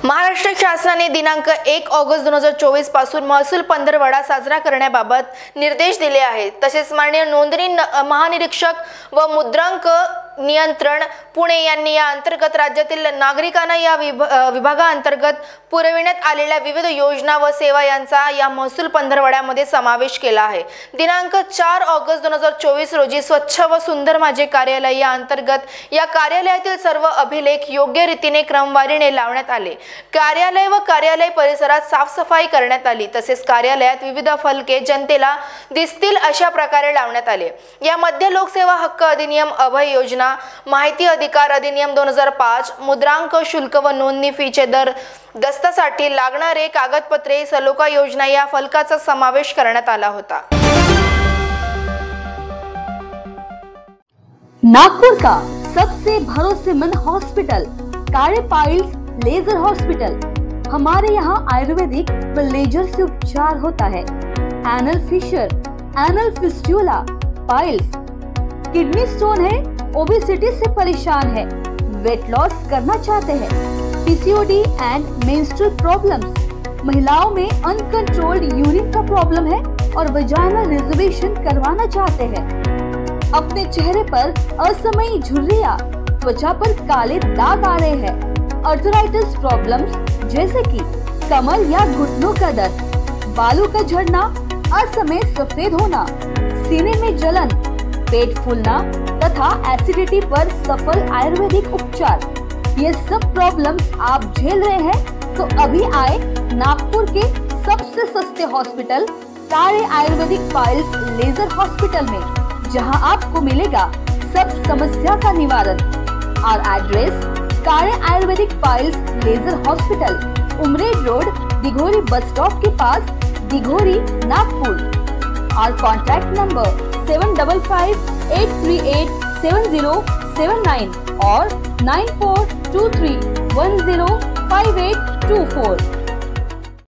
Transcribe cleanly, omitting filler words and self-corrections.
महाराष्ट्र शासनाने दिनांक 1 ऑगस्ट 2024 पासून महसूल पंधरवडा साजरा करण्याबाबत निर्देश दिले आहेत। तसेच माननीय नोंदणी महानिरीक्षक व मुद्रांक नियंत्रण पुणे यांनी या अंतर्गत राज्यातील नागरिकांना या विभागाअंतर्गत पुरविण्यात आलेल्या विविध योजना व सेवा यांचा या महसूल पंधरवड्यामध्ये समावेश केला आहे। दिनांक 4 ऑगस्ट 2024 रोजी स्वच्छ व सुंदर माझे कार्यालय या अंतर्गत या कार्यालयातील सर्व अभिलेख योग्य रीतीने क्रमवारीने लावण्यात आले। कार्यालय व कार्यालय परिसरात साफसफाई करण्यात आली। तसेच कार्यालयात विविध फलके जनतेला दिसतील अशा प्रकारे लावण्यात आले। यामध्ये लोकसेवा हक्क अधिनियम, अभय योजना, माहिती अधिकार अधिनियम 2005, मुद्रांक शुल्क व नोंदणी फीचे दर, दस्तासाठी लागणारे कागदपत्रे, सलोखा योजना या फलकाचा समावेश करण्यात आला होता। नागपुर का सबसे भरोसेमंद हॉस्पिटल काळे पाइल्स लेजर हॉस्पिटल। हमारे यहाँ आयुर्वेदिक व लेजर से उपचार होता है। Anal fissure, anal fistula, piles, kidney stone है, ओबेसिटी से परेशान है, वेट लॉस करना चाहते हैं, पीसीओडी एंड मेंस्ट्रुअल प्रॉब्लम्स, महिलाओं में अनकंट्रोल्ड यूरिन का प्रॉब्लम है और वजाइनल रिजर्वेशन करवाना चाहते हैं, अपने चेहरे पर असमयी झुर्रियां, त्वचा पर काले दाग आ रहे हैं, अर्थराइटिस प्रॉब्लम्स जैसे कि कमर या घुटनों का दर्द, बालों का झड़ना, असमय सफेद होना, सीने में जलन, पेट फूलना तथा एसिडिटी पर सफल आयुर्वेदिक उपचार, ये सब प्रॉब्लम्स आप झेल रहे हैं तो अभी आए नागपुर के सबसे सस्ते hospital Kale Ayurvedic piles laser hospital में, जहां आपको मिलेगा सब समस्या का निवारण। और address Kale Ayurvedic piles laser hospital, Umred road, Dighori bus stop के पास, दिघोरी, नागपुर। और कॉन्टैक्ट नंबर 7558387079 और 9423105824।